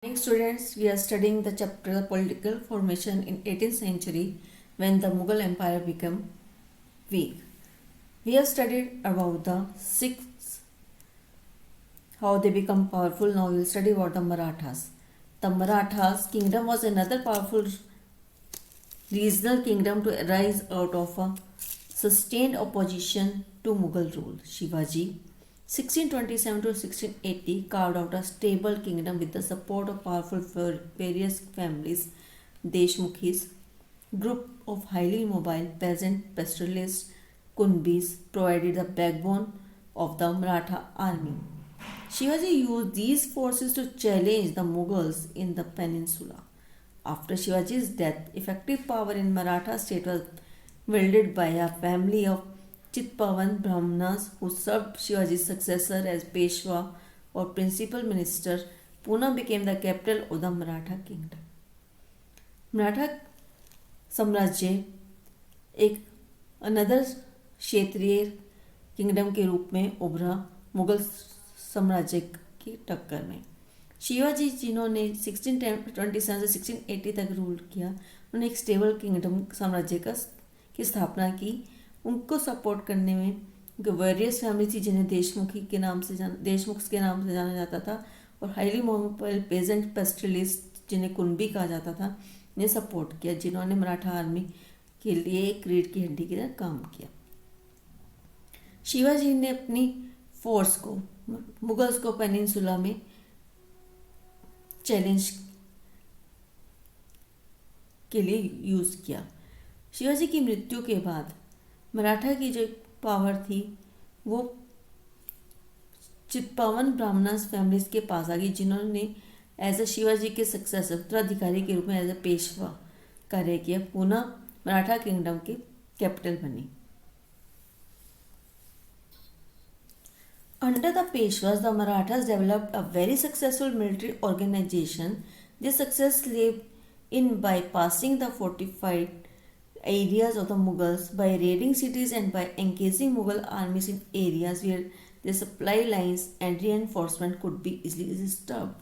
Morning students, we are studying the chapter Political Formation in 18th century when the Mughal Empire became weak. We have studied about the Sikhs, how they become powerful. Now we will study about the Marathas. The Marathas kingdom was another powerful regional kingdom to arise out of a sustained opposition to Mughal rule. Shivaji 1627 to 1680 carved out a stable kingdom with the support of powerful various families. Deshmukhis, group of highly mobile peasant pastoralists, Kunbis, provided the backbone of the Maratha army. Shivaji used these forces to challenge the Mughals in the peninsula. After Shivaji's death, effective power in Maratha state was wielded by a family of Chitpavan Brahmanas who served Shivaji's successor as Peshwa or principal minister. Pune became the capital of the Maratha kingdom. Maratha साम्राज्य एक another क्षेत्रीय kingdom के रूप में उभरा मुगल साम्राज्य की टक्कर में. शिवाजी जिन्होंने 1627 से 1680 तक रूल किया, उन्होंने एक स्टेबल किंगडम साम्राज्य की स्थापना की. उनको सपोर्ट करने में वेरियस फैमिली थी जिन्हें देशमुख के नाम से जाना जाता था, और हाईली मोबाइल पेजेंट पेस्ट्रलिस्ट जिन्हें कुंबी कहा जाता था ने सपोर्ट किया, जिन्होंने मराठा आर्मी के लिए एक रीढ़ की हड्डी की तरह काम किया. शिवाजी ने अपनी फोर्स को मुगल्स को पेनिनसुला में चैलेंज के लिए यूज किया. शिवाजी की मृत्यु के बाद मराठा की जो पावर थी वो चित्पावन ब्राह्मणास फैमिलीज के पास आ गई, जिन्होंने एज ए शिवाजी के सक्सेसर उत्तराधिकारी के रूप में एज ए पेशवा कार्य किया. पुणे मराठा किंगडम की कैपिटल बनी. Under the Peshwas, the Marathas developed a very successful military organization. This success lay in bypassing the fortified areas of the Mughals by raiding cities and by engaging Mughal armies in areas where their supply lines and reinforcement could be easily disturbed.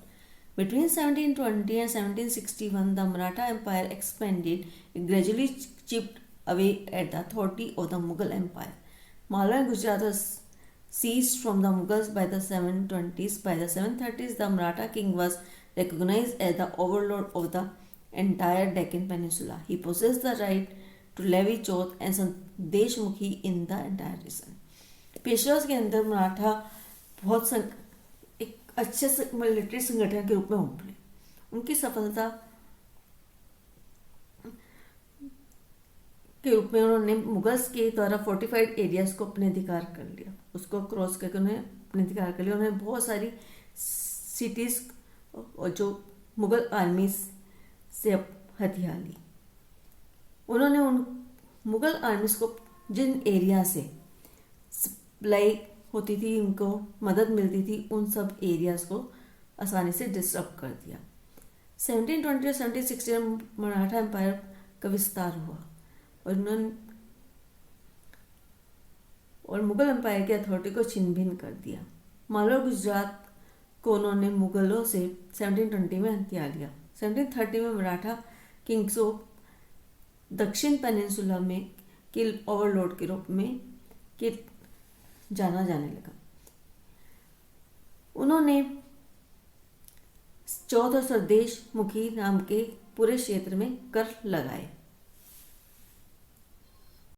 Between 1720 and 1761, the Maratha Empire expanded. It gradually chipped away at the authority of the Mughal Empire. Malwa and Gujarat was seized from the Mughals by the 720s. By the 730s, the Maratha king was recognized as the overlord of the entire Deccan Peninsula. He possessed the right to levy chauth and Deshmukhi in the entire region. Peshwas के अंदर मराठा बहुत एक अच्छे military संगठन के रूप में उभरे. उनकी सफलता के रूप में उन्होंने मुगल्स के द्वारा फोर्टिफाइड एरियाज को अपने अधिकार कर लिया. उसको क्रॉस करके उन्हें अपने अधिकार कर लिया. उन्होंने बहुत सारी सिटीज और जो मुगल आर्मी से हथिया ली. उन्होंने उन मुगल आर्मीज को जिन एरिया से सप्लाई होती थी, उनको मदद मिलती थी, उन सब एरियाज को आसानी से डिस्टर्ब कर दिया. 1720 और 1760 में मराठा एम्पायर का विस्तार हुआ और मुगल एम्पायर की अथॉरिटी को छिन भिन कर दिया. मालवा गुजरात को उन्होंने मुगलों से 1720 में हथिया लिया. 1730 में मराठा किंग्स ऑफ दक्षिण पेनिनसुला में किल ओवरलॉर्ड के रूप में जाना जाने लगा. उन्होंने चौथ और सरदेश मुखी नाम के पूरे क्षेत्र में कर लगाए.